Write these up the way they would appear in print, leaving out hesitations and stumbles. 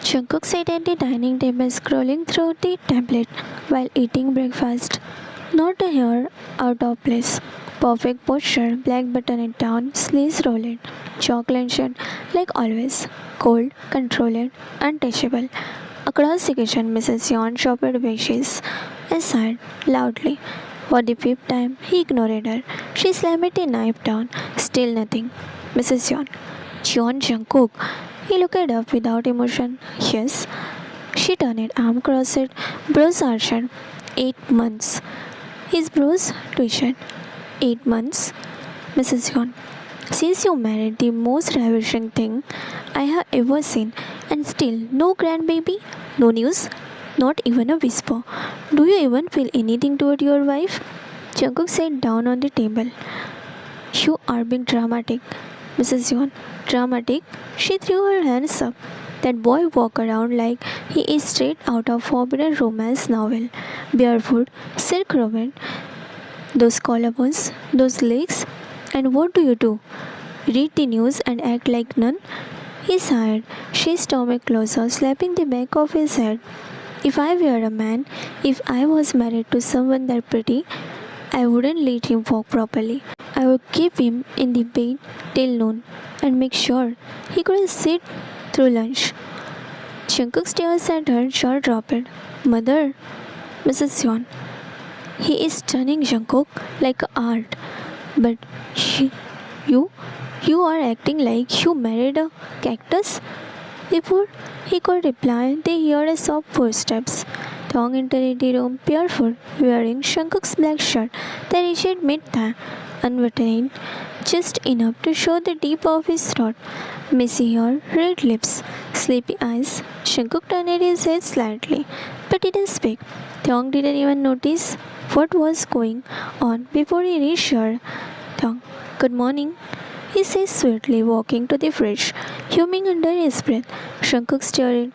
Jungkook sat at the dining table scrolling through the tablet while eating breakfast. Not a hair out of place. Perfect posture, black button down, sleeves rolled, chocolate shirt like always, cold, controlled, untouchable. Across the kitchen, Mrs. Yon chopped veggies and sighed loudly. For the fifth time, he ignored her. She slammed the knife down. Still nothing. Mrs. Yon. John Jungkook. He looked up without emotion. Yes. She turned, arm crossed, brows arched. 8 months. His brows twitched. 8 months. Mrs. Yon. Since you married the most ravishing thing I have ever seen, and still no grandbaby, no news, not even a whisper. Do you even feel anything toward your wife? Jungkook sat down on the table. You are being dramatic, Mrs. Yon. Dramatic? She threw her hands up. That boy walked around like he is straight out of forbidden romance novel. Barefoot, silk robe, those collarbones, those legs. And what do? Read the news and act like none? He sighed, his stomach closer, slapping the back of his head. If I were a man, if I was married to someone that pretty, I wouldn't let him walk properly. I would keep him in the bed till noon and make sure he couldn't sit through lunch. Jungkook stares at her, jaw dropped. Mother, Mrs. Yon. He is stunning, Jungkook, like art. But she, you, you are acting like you married a cactus? Before he could reply, they heard a soft footsteps. Thong entered the room barefoot, wearing Shankuk's black shirt that reached mid-thigh, unbuttoned just enough to show the tip of his throat. Messy hair, red lips, sleepy eyes. Shankuk turned his head slightly, but didn't speak. Thong didn't even notice what was going on before he reached her. Thong, good morning, he says sweetly, walking to the fridge, humming under his breath. Shankuk stared.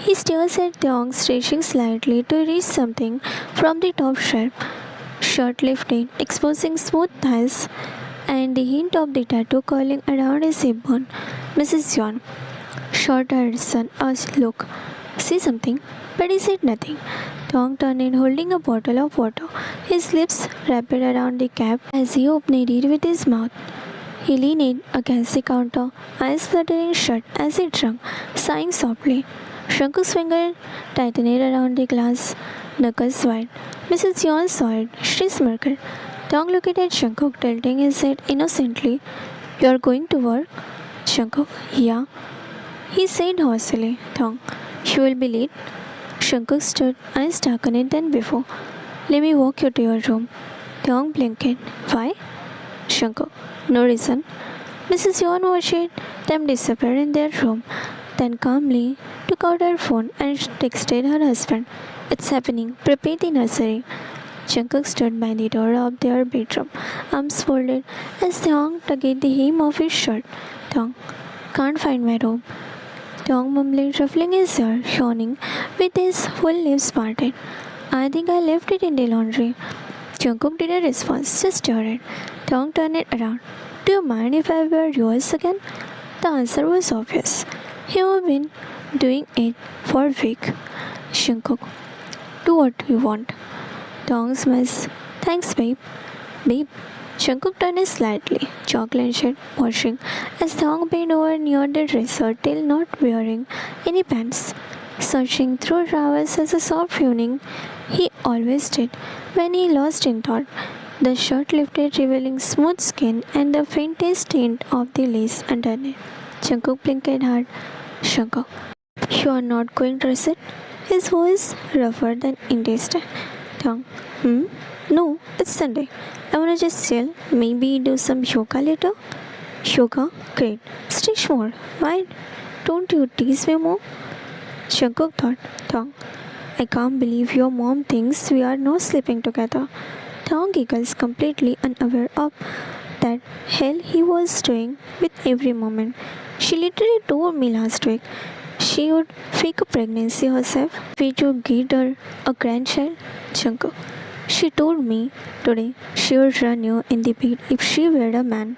He stares at Thong, stretching slightly to reach something from the top shelf. Shirt lifted, exposing smooth thighs and the hint of the tattoo curling around his hip bone. Mrs. Yon shot her son a look. See something? But he said nothing. Thong turned in, holding a bottle of water. His lips wrapped around the cap as he opened it with his mouth. He leaned against the counter, eyes fluttering shut as he drank, sighing softly. Shankuk's finger tightened around the glass, knuckles wide. Mrs. Yon saw it. She smirked. Thong looked at Shankuk, tilting his head innocently. You are going to work? Shankuk, yeah. He said hoarsely. Thong, you will be late. Shankuk stood, eyes darker than before. Let me walk you to your room. Thong blinked. Why? Shankuk, no reason. Mrs. Yon watched them disappear in their room, then calmly took out her phone and texted her husband. It's happening. Prepare the nursery. Jungkook stood by the door of their bedroom, arms folded, as Thong tugged the hem of his shirt. Thong, can't find my robe. Thong mumbled, ruffling his hair, yawning, with his full lips parted. I think I left it in the laundry. Jungkook didn't respond, just stared. Thong turned it around. Do you mind if I wear yours again? The answer was obvious. You've been doing it for a week. Jungkook, do what you want. Thong smiles. Thanks, babe. Babe. Jungkook turned slightly, jaw clenched, watching as Thong bent over near the dresser till not wearing any pants. Searching through drawers as a soft evening, he always did when he lost in thought. The shirt lifted, revealing smooth skin and the faintest tint of the lace underneath. Jungkook blinked hard. Jungkook, you are not going to dress it? His voice rougher than intestine. Thong, no, it's Sunday. I wanna just chill, maybe do some yoga later. Yoga? Great. Stretch more. Why don't you tease me more? Jungkook thought. Thong, I can't believe your mom thinks we are not sleeping together. Thong giggles, completely unaware of that hell he was doing with every moment. She literally told me last week she would fake a pregnancy herself to get her a grandchild. Jungkook, she told me today she would run you in the bed if she were a man.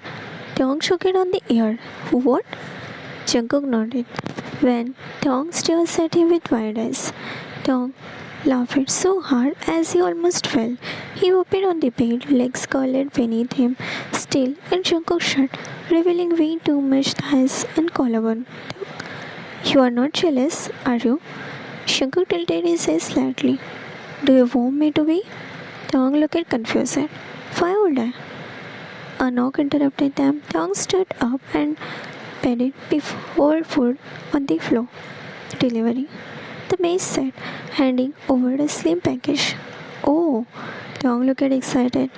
Thong shook it on the air. What? Jungkook nodded. when Tong stares at him with wide eyes. Tong laughed so hard as he almost fell. He opened on the bed, legs curled beneath him, still and Jungkook shut, revealing way too much thighs and collarbone. You are not jealous, are you? Jungkook tilted his head slightly. Do you want me to be? Tong looked confused. Why would I? A knock interrupted them. Tong stood up and patted before food on the floor. Delivery, the maid said, handing over a slim package. Oh, Tong looked excited.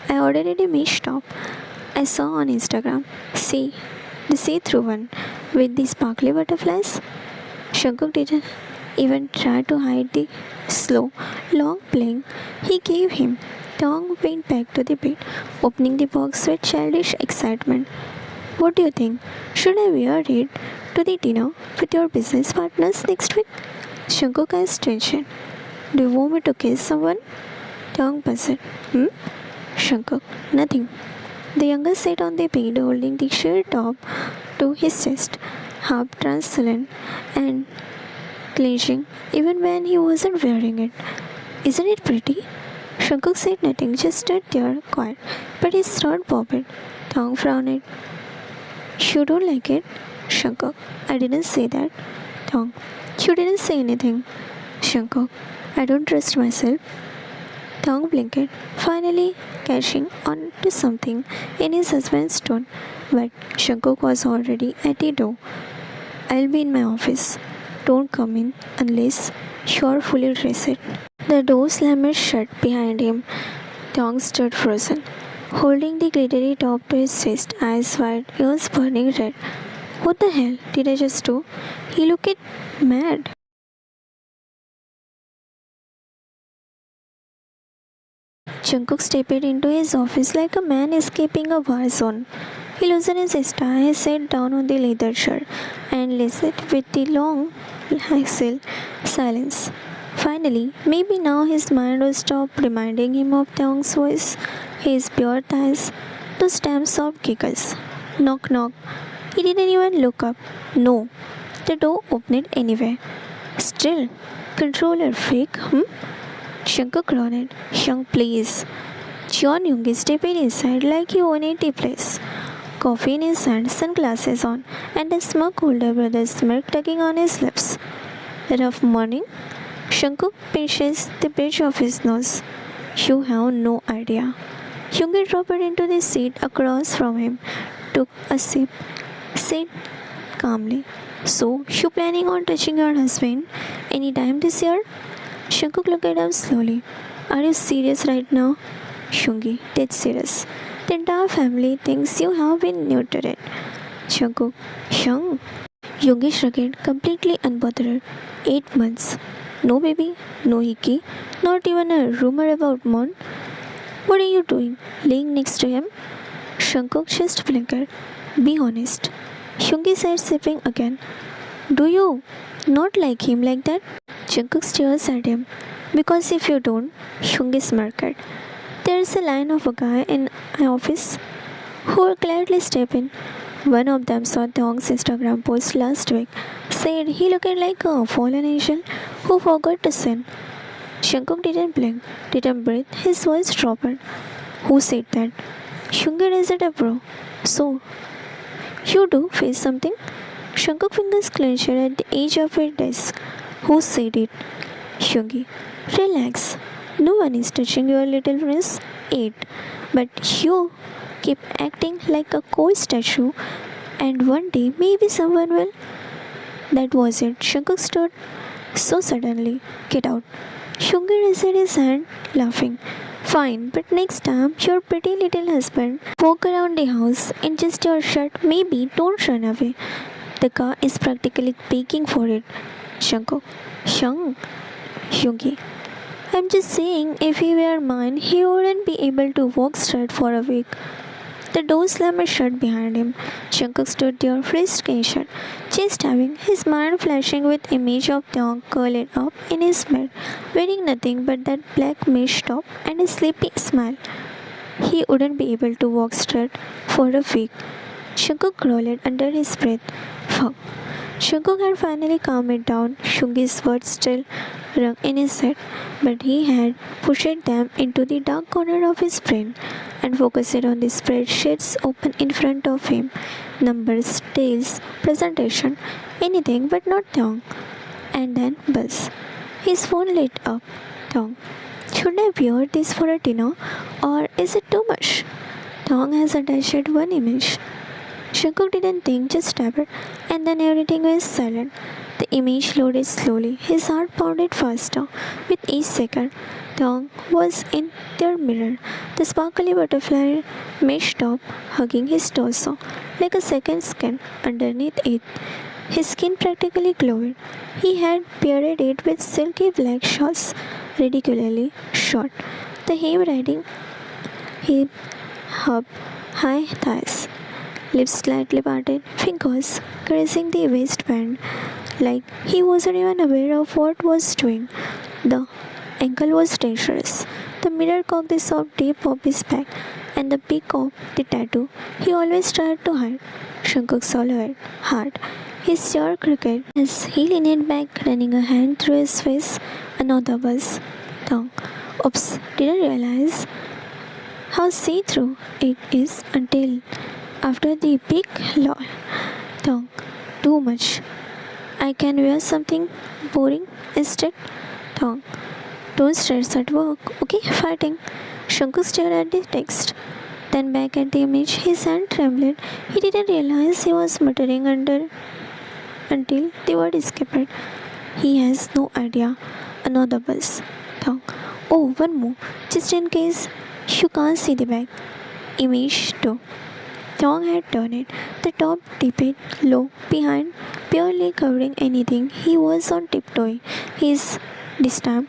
I ordered a meat top I saw on Instagram. See, the see-through one with the sparkly butterflies. Shankuk didn't even try to hide the slow, long blink he gave him. Tong went back to the bed, opening the box with childish excitement. What do you think? Should I wear it to the dinner with your business partners next week? Shankuk eyes tension. Do you want me to kiss someone? Tong buzzed. Shankuk, nothing. The younger sat on the bed holding the sheer top to his chest, half translucent and clenching even when he wasn't wearing it. Isn't it pretty? Shankuk said nothing, just stood there quiet, but his throat bobbed. Tong frowned. You don't like it? Shankuk, I didn't say that. Tong, you didn't say anything. Shankuk, I don't trust myself. Tong blinked, finally catching on to something in his husband's tone, but Shankuk was already at the door. I'll be in my office. Don't come in unless you're fully dressed. The door slammed shut behind him. Tong stood frozen, holding the glittery top to his chest, eyes wide, ears burning red. What the hell did I just do? He looked mad. Jungkook stepped into his office like a man escaping a war zone. He loosened his tie, sat down on the leather chair, and listened with the long exhale silence. Finally, maybe now his mind would stop reminding him of Tong's voice, his pure thighs, those damn soft giggles. Knock, knock. He didn't even look up. No. The door opened anyway. Still, controller freak, Shankar groaned. Young, please. John Young stepped inside like he owned the place. Coffee in his hand, sunglasses on, and a smirk older brother's smirk tugging on his lips. Rough morning? Shankuk pinches the bridge of his nose. You have no idea. Youngi dropped into the seat across from him, took a sip, said calmly. So, you planning on touching your husband any time this year? Shankuk looked up slowly. Are you serious right now? Shungi, dead serious. The entire family thinks you have been neutered. Shankuk, young. Yogi shrugged, completely unbothered. 8 months. No baby, no hickey, not even a rumor about Mon. What are you doing? Laying next to him? Shankuk just blinked. Be honest. Hyungi said, sipping again. Do you not like him like that? Jungkook stares at him. Because if you don't, Hyungi smirked. There's a line of a guy in my office who will gladly step in. One of them saw Tong's Instagram post last week. Said he looked like a fallen angel who forgot to sin. Jungkook didn't blink, didn't breathe. His voice dropped. Who said that? Hyungi raised a bro. So, you do face something? Shankuk fingers clenched at the edge of her desk. Who said it? Hyungi. Relax. No one is touching your little prince. 8. But you keep acting like a cold statue, and one day maybe someone will. That was it. Shankuk stood so suddenly. Get out. Hyungi raised his hand, laughing. Fine, but next time your pretty little husband walk around the house in just your shirt, maybe don't run away. The car is practically begging for it. Shankuk. Young. Hyungi. I'm just saying, if he were mine, he wouldn't be able to walk straight for a week. The door slammed shut behind him. Jungkook stood there, wrist clenched, chest heaving, his mind flashing with image of Taeyong curled up in his bed, wearing nothing but that black mesh top and a sleepy smile. He wouldn't be able to walk straight for a week. Jungkook growled under his breath. Fuck. Shungkook had finally calmed it down. Shungi's words still rung in his head, but he had pushed them into the dark corner of his brain and focused on the spreadsheets open in front of him. Numbers, tales, presentation, anything but not Thong. And then buzz. His phone lit up. Thong. Should I wear this for a dinner or is it too much? Thong has attached one image. Shankuk didn't think, just tap it, and then everything was silent. The image loaded slowly. His heart pounded faster with each second. Thong was in their mirror. The sparkly butterfly mesh top hugging his torso like a second skin underneath it. His skin practically glowed. He had paired it with silky black shorts, ridiculously short. The hem riding hip, hub, high thighs, lips slightly parted, fingers caressing the waistband like he wasn't even aware of what was doing. The ankle was dangerous. The mirror caught the soft tip of his back and the peak of the tattoo he always tried to hide. Shankuk swallowed hard. His jaw crooked as he leaned back, running a hand through his face. Another buzz. Tongue. Oops, didn't realize how see-through it is until after the big lol. Tongue. Too much. I can wear something boring instead. Tongue. Don't stress at work, okay? Fighting. Shanku stared at the text, then back at the image. His hand trembled. He didn't realize he was muttering under until the word escaped. He has no idea. Another buzz. Tongue. Oh, one more. Just in case you can't see the back. Image 2. Thong had turned it. The top dipped low behind, barely covering anything. He was on tiptoe. His distant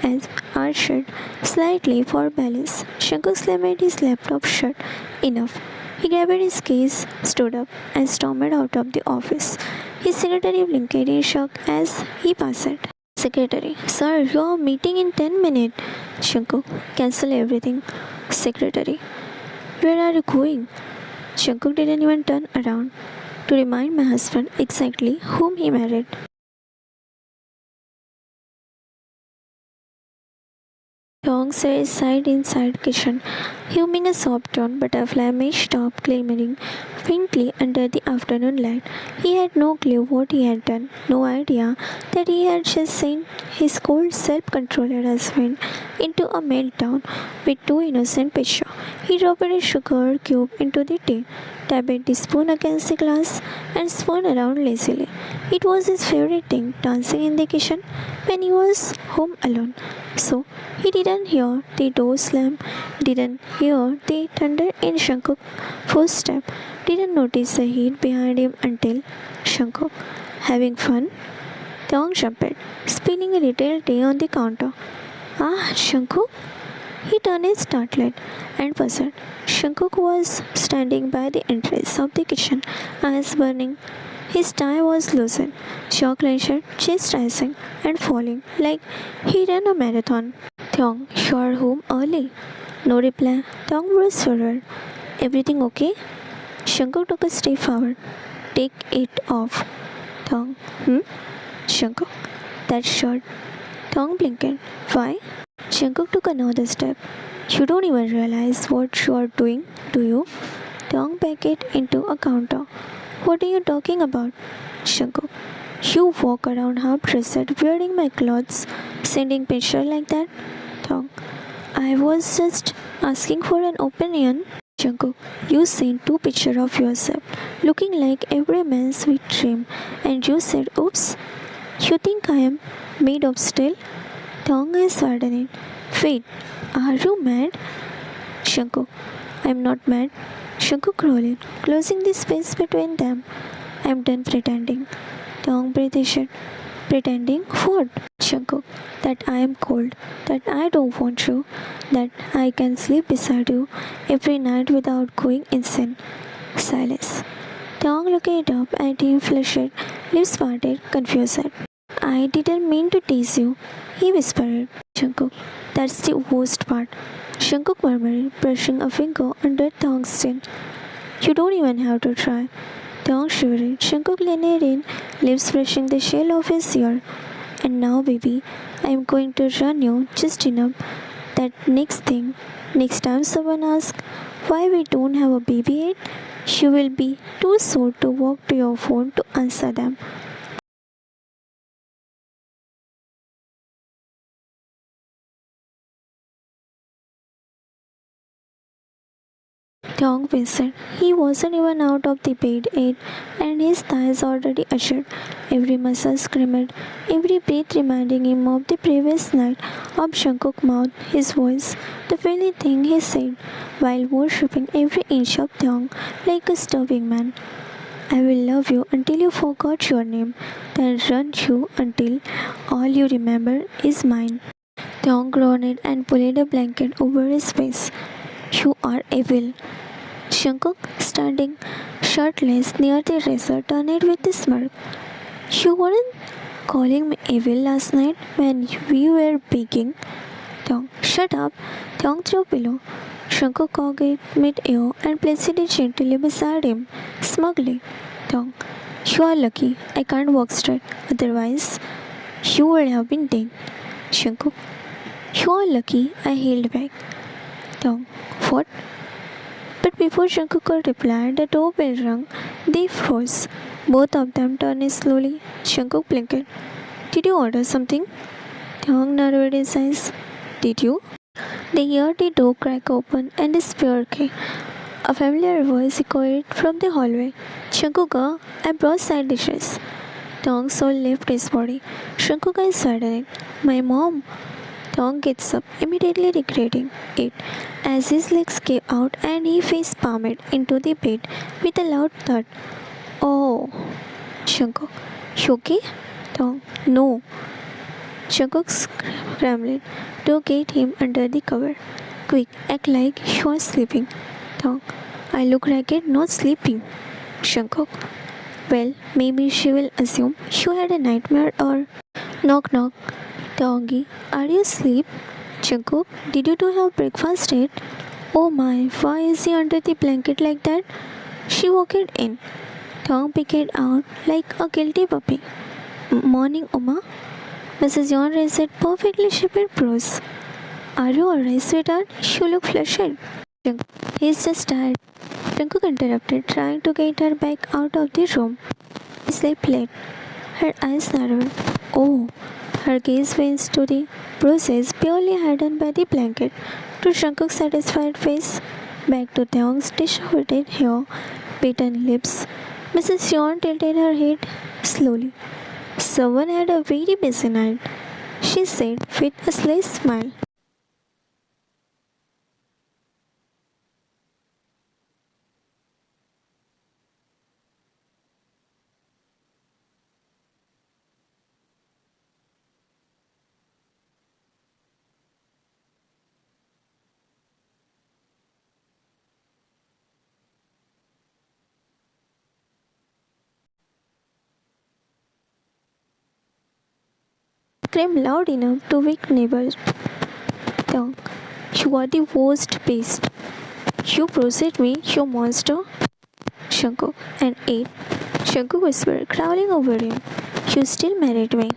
as arched slightly for balance. Shankar slammed his laptop shut. Enough. He grabbed his keys, stood up, and stormed out of the office. His secretary blinked in shock as he passed. Secretary, sir, your meeting in 10 minutes. Shankar, cancel everything. Secretary, where are you going? Shankar didn't even turn around to remind my husband exactly whom he married. Tong sat side inside kitchen, humming a soft tune, butterfly mesh top glimmering faintly under the afternoon light. He had no clue what he had done, no idea that he had just sent his cold, self-controlled husband into a meltdown with two innocent pictures. He dropped a sugar cube into the tea, tapped the spoon against the glass, and spun around lazily. It was his favorite thing, dancing in the kitchen when he was home alone. So he didn't hear the door slam, didn't hear the thunder in Shankuk's footstep, didn't notice the heat behind him until Shankuk, having fun, Tong jumped, spilling a little tea on the counter. Ah, Shankuk? He turned his startled and puzzled. Shankuk was standing by the entrance of the kitchen, eyes burning. His tie was loosened, jaw clenched, chest rising and falling like he ran a marathon. Thong, you're home early. No reply. Thong was forward. Everything okay? Shankuk took a step forward. Take it off. Thong, Shankuk, that shirt. Thong blinked. Why? Shankuk took another step. You don't even realize what you are doing, do you? Thong backed it into a counter. What are you talking about? Shankuk. You walk around half dressed, wearing my clothes, sending pictures like that? Thong. I was just asking for an opinion. Shankuk. You sent two pictures of yourself, looking like every man's sweet dream, and you said, oops. You think I am made of steel? Thong is widening. Wait, are you mad? Shankuk. I'm not mad. Shankuk rolling, closing the space between them. I'm done pretending. Thong breathed. Pretending what? Shankuk. That I am cold. That I don't want you. That I can sleep beside you every night without going insane. Silence. Thong looked up at him, flushed, lips parted, confused. I didn't mean to tease you, he whispered. Shankuk. That's the worst part. Shankuk murmured, brushing a finger under Thong's chin. You don't even have to try. Taeyong shivered. Jungkook leaned in, lips brushing the shell of his ear. And now, baby, I'm going to run you just enough that next time someone asks why we don't have a baby yet, you will be too sore to walk to your phone to answer them. Young Vincent. He wasn't even out of the bed yet, and his thighs already assured. Every muscle screamed, every breath reminding him of the previous night, of Shankuk's mouth, his voice, the very thing he said, while worshipping every inch of Thong like a starving man. I will love you until you forgot your name, then run you until all you remember is mine. Thong groaned and pulled a blanket over his face. You are evil. Shankuk, standing shirtless near the razor, turned with a smirk. You weren't calling me evil last night when we were begging. Thong, shut up. Thong threw a pillow. Shankuk cocked it mid-air and placed it gently beside him, smugly. Thong, you are lucky. I can't walk straight. Otherwise, you would have been dead. Shankuk, you are lucky. I held back. Thong, what? But before Jungkook could reply, the doorbell rang. They froze. Both of them turned slowly. Jungkook blinked. Did you order something? Taeyong narrowed his eyes. Did you? They heard the door crack open and a spear came. A familiar voice echoed from the hallway. Jungkook, I brought side dishes. Taeyong's soul left his body. Jungkook eyes widened. My mom. Tong gets up, immediately regretting it, as his legs gave out and he face palmed into the bed with a loud thud. Oh, Jungkook, you okay? Tong, no. Jungkook scrambled to get him under the cover. Quick, act like you are sleeping. Tong, I look ragged, not sleeping. Jungkook, well, maybe she will assume you had a nightmare or. Knock knock. Tongi, are you asleep? Jungkook, did you two have breakfast yet? Oh my, why is he under the blanket like that? She walked in. Tong peeked out like a guilty puppy. Morning, Uma. Mrs. Yon raised perfectly shaped brows. Are you alright, sweetheart? You look flushed. He's just tired. Jungkook interrupted, trying to get her back out of the room. She slept late. Her eyes narrowed. Oh, her gaze went to the bruises purely hidden by the blanket, to Jungkook's satisfied face, back to Taeyong's disheveled hair, beaten lips. Mrs. Yeon tilted her head slowly. Someone had a very busy night, she said with a slight smile. Screamed loud enough to wake neighbors. Taeyong, you are the worst beast. You proceed me, you monster. Jungkook, and ate. Jungkook whispered, crawling over him. You still married me.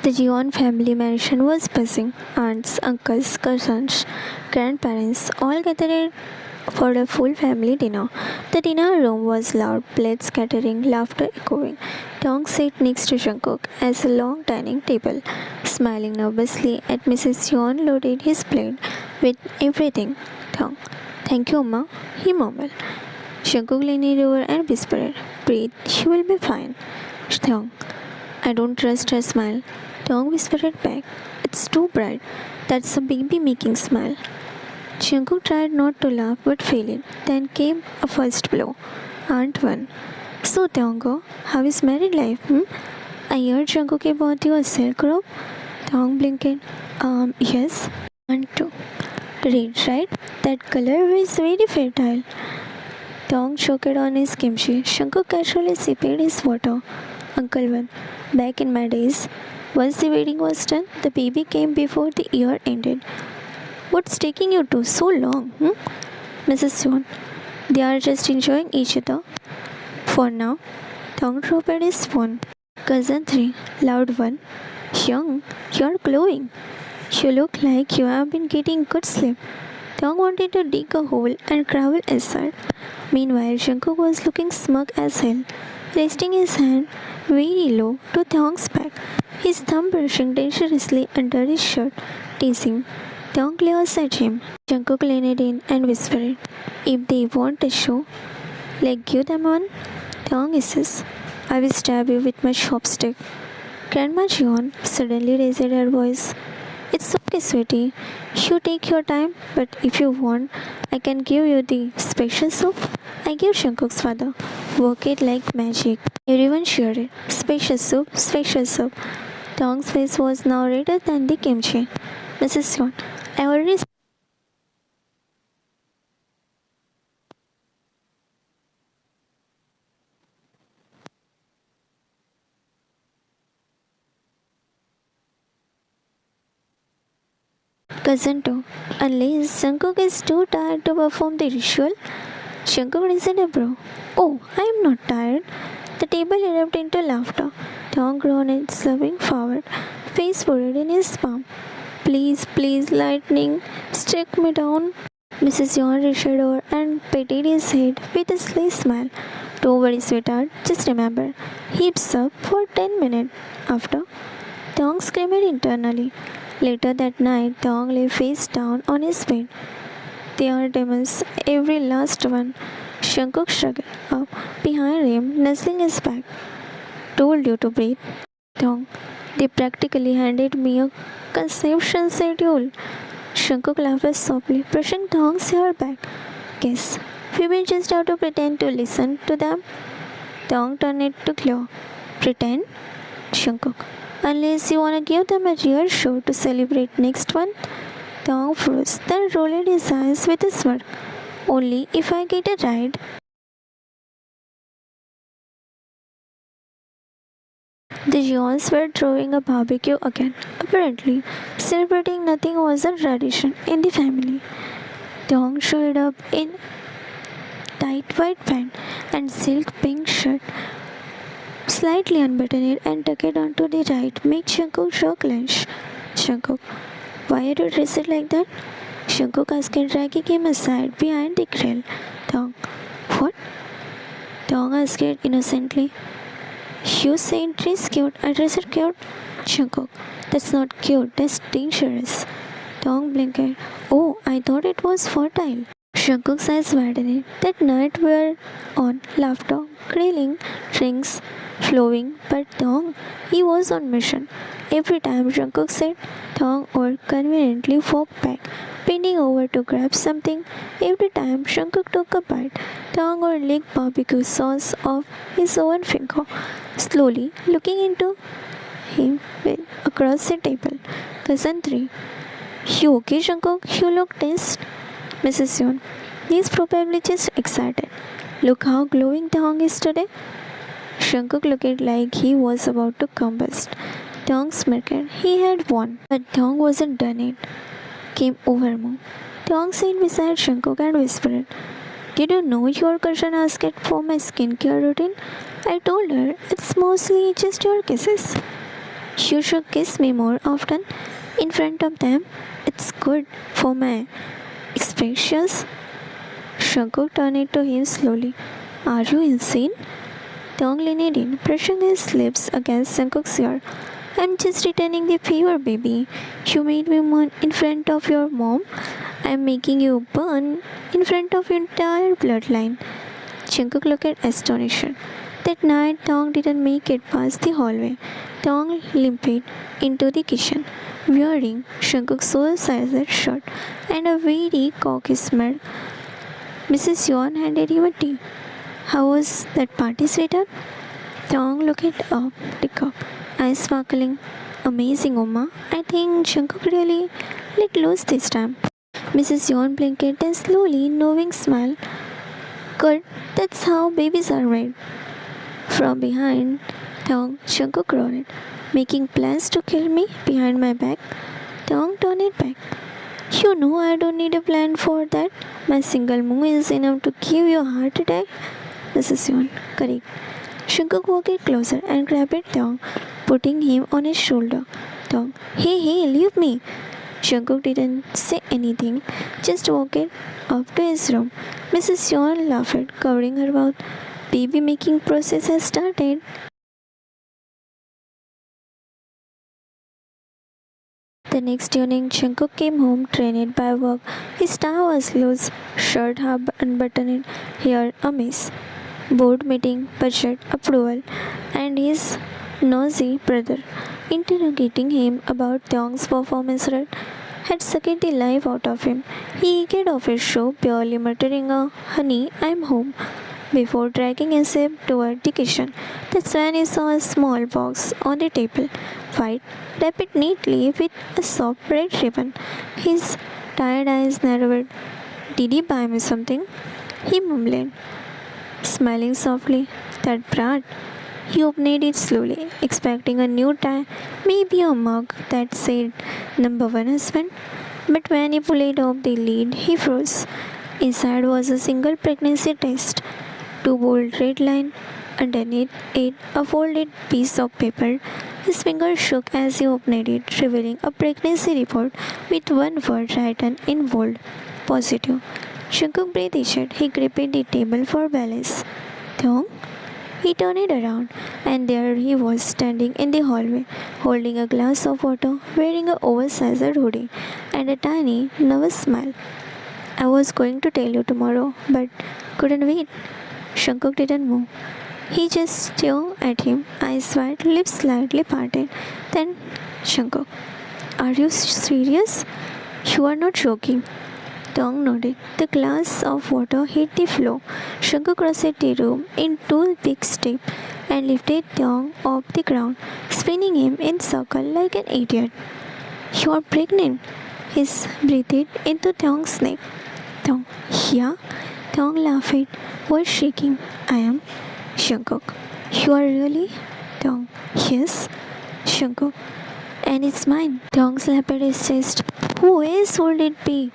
The Jeon family mansion was buzzing. Aunts, uncles, cousins, grandparents all gathered for a full family dinner. The dinner room was loud, plates scattering, laughter echoing. Tong sat next to Jungkook at a long dining table, smiling nervously at Mrs. Yeon loaded his plate with everything. Tong, thank you, Ma, he murmured. Jungkook leaned over and whispered, breathe, she will be fine. Tong, I don't trust her smile. Tong whispered back, it's too bright. That's a baby making smile. Jungkook tried not to laugh but failed. Then came a first blow. Aunt won. So Taeyong, how is married life? I heard Jungkook bought you a silk robe. Taeyong blinked. Yes. Aunt 2. Red, right? That color is very fertile. Taeyong choked on his kimchi. Jungkook casually sipped his water. Uncle 1. Back in my days, once the wedding was done, the baby came before the year ended. What's taking you two so long? Mrs. Yon. They are just enjoying each other. For now, Tong dropped his phone. Cousin 3, loud one. Young, you're glowing. You look like you have been getting good sleep. Tong wanted to dig a hole and crawl inside. Meanwhile, Jungkook was looking smug as hell, resting his hand very low to Tong's back, his thumb brushing dangerously under his shirt, teasing. Tong glares at him. Jungkook leaned in and whispered, "If they want a show, like give them one." Tong hisses, "I will stab you with my chopstick." Grandma Jeon suddenly raised her voice. "It's okay, sweetie. You take your time, but if you want, I can give you the special soup I give Jungkook's father. Work it like magic." Everyone cheered. Special soup, special soup. Tong's face was now redder than the kimchi. "Mrs. Yeon, I already cousin too. Unless Jungkook is too tired to perform the ritual." Jungkook raised a brow. "Oh, I am not tired." The table erupted into laughter. Tong groaned, slumping forward, face buried in his palm. "Please, please, lightning, strike me down." Mrs. Yon reached over and patted his head with a sly smile. "Don't worry, sweetheart. Just remember, heaps up for 10 minutes." After, Tong screamed internally. Later that night, Tong lay face down on his bed. They are demons, every last one. Jungkook struggled up behind him, nuzzling his back. "Told you to breathe, Tong. They practically handed me a conception schedule." Jungkook laughed softly, brushing Tong's hair back. "Guess we will just have to pretend to listen to them." Tong turned it to glow. "Pretend?" Jungkook. "Unless you want to give them a real show to celebrate next one." Tong froze, then rolled his eyes with a smirk. "Only if I get a ride." The Jeons were throwing a barbecue again. Apparently, celebrating nothing was a tradition in the family. Tong showed up in tight white pant and silk pink shirt, slightly unbuttoned and tucked onto the right, make Jungkook jaw clench. "Jungkook, why are you dressed like that?" Jungkook asked, dragging him aside behind the grill. Tong, "What?" Tong asked innocently. "You said dress cute, I dress it cute." Jungkook, "That's not cute, that's dangerous." Tong blinked. "Oh, I thought it was fertile." Jungkook's eyes widened. That night were on laughter, grilling, drinks, flowing, but Tong, he was on mission. Every time Jungkook said, Tong would conveniently walk back, bending over to grab something. Every time Jungkook took a bite, Tong would lick barbecue sauce off his own finger, slowly looking into him across the table. Cousin 3. "You okay, Jungkook? You look tense." Mrs. Yoon. "He's probably just excited. Look how glowing Tong is today." Jungkook looked like he was about to combust. Tong smirked. He had won, but Tong wasn't done yet. Came over more. Tong sat beside Jungkook and whispered, "Did you know your cousin asked for my skincare routine? I told her it's mostly just your kisses. You should kiss me more often in front of them. It's good for my expressions." Jungkook turned to him slowly. "Are you insane?" Tong leaned in, brushing his lips against Jungkook's ear. "I'm just returning the favor, baby. You made me mourn in front of your mom. I'm making you burn in front of your entire bloodline." Jungkook looked astonished. That night, Tong didn't make it past the hallway. Tong limped into the kitchen, wearing Jungkook's oversized shirt and a very cocky smirk. Mrs. Yuan handed him a tea. "How was that party, sweetheart?" Tong looked up the cup, eyes sparkling. "Amazing, Oma. I think Jungkook really let loose this time." Mrs. Yuan blinked and slowly, knowing smile. "Good, that's how babies are made." From behind Tong, Jungkook groaned. "Making plans to kill me behind my back?" Tong turned it back. You know I don't need a plan for that. My single move is enough to give you a heart attack. Mrs. Yon, correct. Shankuk walked closer and grabbed Tong, putting him on his shoulder. Tong, hey, leave me. Shankuk didn't say anything, just walked up to his room. Mrs. Yon laughed, covering her mouth. Baby making process has started. The next evening, Shankuk came home trained by work. His tie was loose, shirt half unbuttoned, hair a mess. Board meeting, budget approval, and his nosy brother interrogating him about Tyong's performance rate had sucked the life out of him. He get off his shoe purely muttering a honey, I'm home before dragging himself toward the kitchen. That's when he saw a small box on the table, white, wrapped neatly with a soft red ribbon. His tired eyes narrowed. Did he buy me something? He mumbled, smiling softly. That brat. He opened it slowly, expecting a new tie, maybe a mug that said number one husband. But when he pulled off the lid, he froze. Inside was a single pregnancy test, two bold red lines, underneath it a folded piece of paper. His fingers shook as he opened it, revealing a pregnancy report with one word written in bold, positive. Shankuk breathed easier. He gripped the table for balance. Thong? He turned it around, and there he was standing in the hallway, holding a glass of water, wearing an oversized hoodie, and a tiny, nervous smile. I was going to tell you tomorrow, but couldn't wait. Shankuk didn't move. He just stared at him, eyes wide, lips slightly parted. Then, Shankuk, are you serious? You are not joking. Tong nodded. The glass of water hit the floor. Shankuk crossed the room in two big steps and lifted Tong off the ground, spinning him in circle like an idiot. You are pregnant. He breathed into Tong's neck. Tong, yeah? Tong laughed, voice shaking. I am. Shankuk. You are really? Tong, yes. Shankuk. And it's mine. Tong slapped his chest. Who else would it be?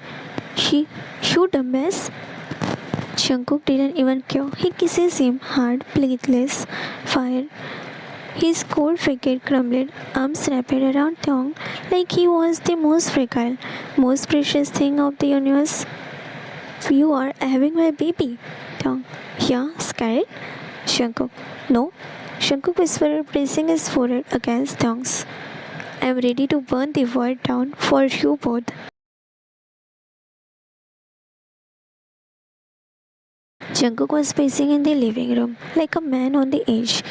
She, you dumbass. Shankuk didn't even care. He kisses him hard, breathless, fire. His cold figure crumbled, arms wrapped around Tong like he was the most fragile, most precious thing of the universe. You are having my baby. Tong. Yeah, scared? Shankuk. No. Shankuk whispered, pressing his forehead against Tong's. I am ready to burn the world down for you both. Jungkook was pacing in the living room like a man on the edge.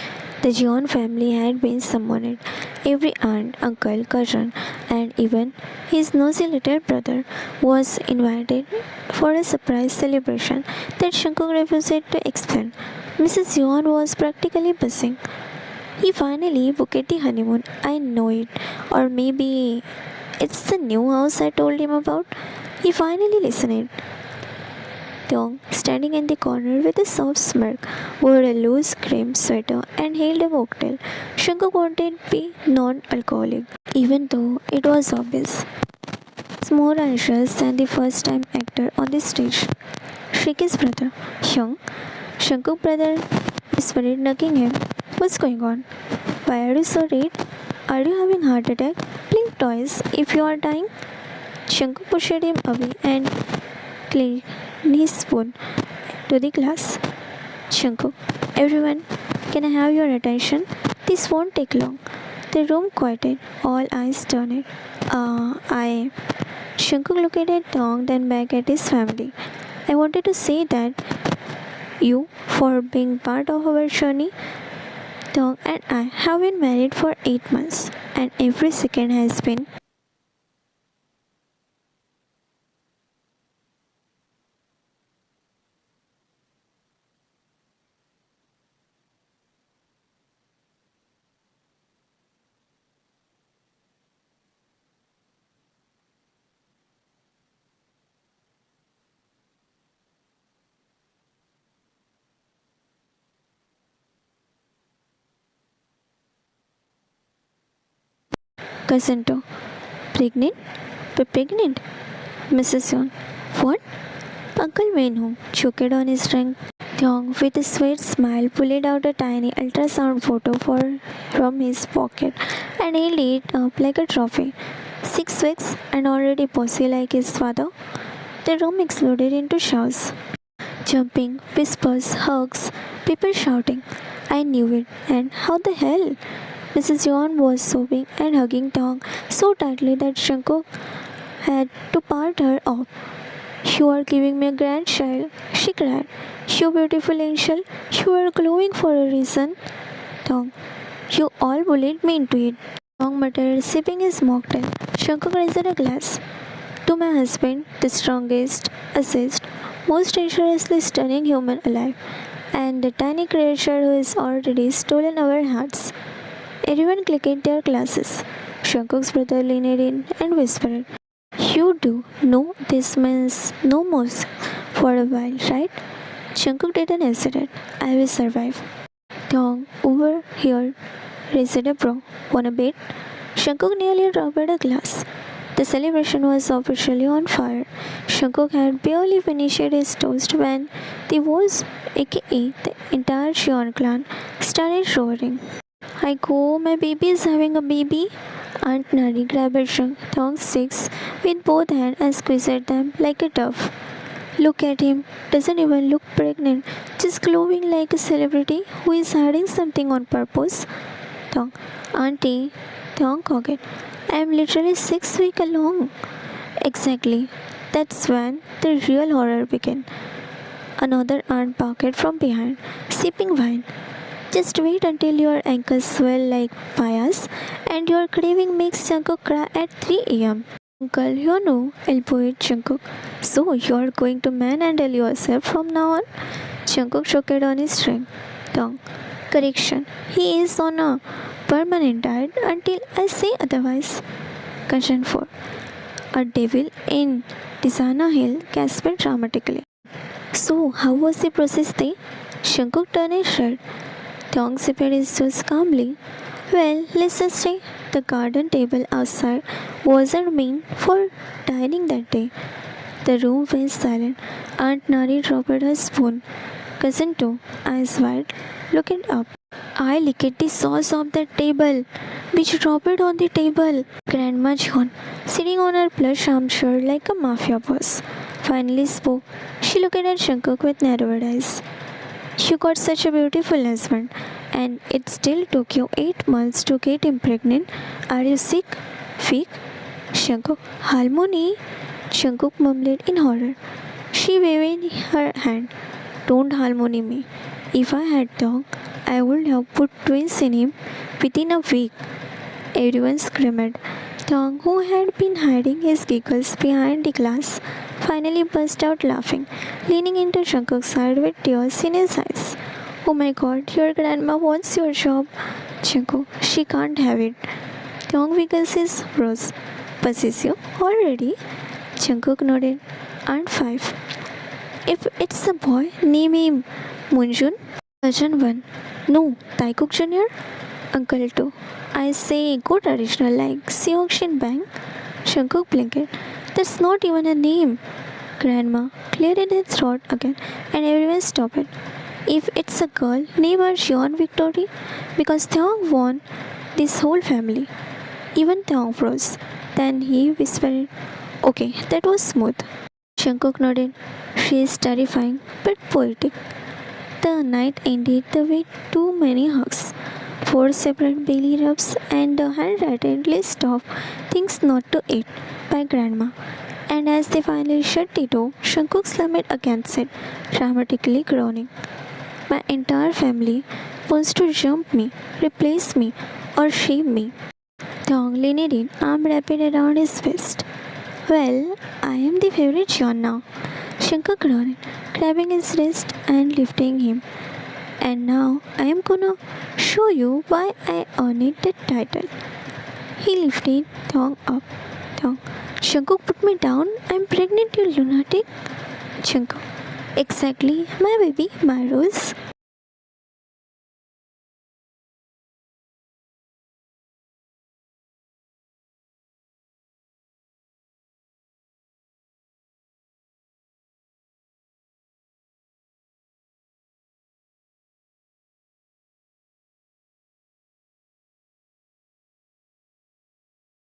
The Jeon family had been summoned. Every aunt, uncle, cousin, and even his nosy little brother was invited for a surprise celebration that Jungkook refused to explain. Mrs. Jeon was practically buzzing. He finally booked the honeymoon. I know it. Or maybe it's the new house I told him about. He finally listened. Tong, standing in the corner with a soft smirk, wore a loose cream sweater and held a cocktail. Shankar wanted to be non-alcoholic, even though it was obvious. He was more anxious than the first-time actor on the stage. Shriki's brother, Young, Shankar's brother, whispered, nudging him. What's going on? Why are you so red? Are you having heart attack? Blink twice if you are dying. Shankar pushed him away and cleaned his spoon to the glass. Shankar, everyone, can I have your attention? This won't take long. The room quieted, all eyes turned. I. Shankar looked at Tong, then back at his family. I wanted to say that you, for being part of our journey, Tong and I have been married for 8 months, and every second has been. Cousin To, pregnant? Pregnant? Mrs. Yon. What? Uncle Wenhu choked on his drink. Thong, with a sweet smile, pulled out a tiny ultrasound photo from his pocket and held it up like a trophy. 6 weeks and already bossy like his father. The room exploded into shouts. Jumping, whispers, hugs, people shouting. I knew it, and how the hell? Mrs. Yon was sobbing and hugging Tong so tightly that Shankuk had to part her off. You are giving me a grandchild, she cried. You beautiful angel, you are glowing for a reason. Tong, you all bullied me into it. Tong muttered, sipping his mocktail. Shankuk raised a glass. To my husband, the strongest, assist, most dangerously stunning human alive, and the tiny creature who has already stolen our hearts. Everyone clicked their glasses. Shankuk's brother leaned in and whispered, you do know this means no more for a while, right? Shankuk didn't hesitate. I will survive. Tong, over here, raised a bro. Want a bit? Shankuk nearly dropped a glass. The celebration was officially on fire. Shankuk had barely finished his toast when the Woz, aka the entire Shion clan, started roaring. I go, my baby is having a baby. Aunt Nari grabbed Thong's sticks with both hands and squeezed them like a dove. Look at him, doesn't even look pregnant, just glowing like a celebrity who is hiding something on purpose. Thong, Auntie, Thong cocked. I am literally 6 weeks along. Exactly. That's when the real horror began. Another aunt barked from behind, sipping wine. Just wait until your ankles swell like payas and your craving makes Jungkook cry at 3 a.m. Uncle, you know, elbowed Jungkook. So you're going to manhandle yourself from now on? Jungkook shook it on his string. Tongue. Correction. He is on a permanent diet until I say otherwise. Concern 4. A devil in Tisana Hill gasped dramatically. So, how was the process there? Jungkook turned his red. Tong sipped his juice calmly. Well, let's just say the garden table outside wasn't meant for dining that day. The room went silent. Aunt Nari dropped her spoon. Cousin too, eyes wide, looking up. I licked the sauce off the table, which dropped it on the table. Grandma John, sitting on her plush armchair like a mafia boss, finally spoke. She looked at Shankuk with narrowed eyes. You got such a beautiful husband, and it still took you 8 months to get him pregnant. Are you sick? Weak? Shankuk, Harmony? Shankuk mumbled in horror. She waved her hand. Don't harmony me. If I had dog, I would have put twins in him within a week. Everyone screamed. Tong, who had been hiding his giggles behind the glass, finally burst out laughing, leaning into Shankuk's side with tears in his eyes. Oh my god, your grandma wants your job. Shankuk, she can't have it. Tong wiggles his brows. Possessive already? Shankuk nodded. Aunt 5. If it's a boy, name him Munjun. Version 1. No, Taikuk Jr. Uncle 2. I say go traditional like Seokshin Bang. Shankuk blinked. That's not even a name. Grandma cleared his throat again and everyone stopped it. If it's a girl, name her Jeon Victory because Theong won this whole family. Even Theong froze. Then he whispered, okay, that was smooth. Shankuk nodded. She is terrifying but poetic. The night ended with too many hugs, 4 separate belly rubs, and a handwritten list of things not to eat by Grandma. And as they finally shut the door, Shankuk slammed against it, dramatically groaning. My entire family wants to jump me, replace me, or shame me. Tong leaned in, arm wrapped around his waist. Well, I am the favorite John now. Shankuk groaned, grabbing his wrist and lifting him. And now I am gonna show you why I earned that title. He lifted Tong up. Tong, Shankuk, put me down. I'm pregnant, you lunatic. Shankuk, exactly, my baby, my rose.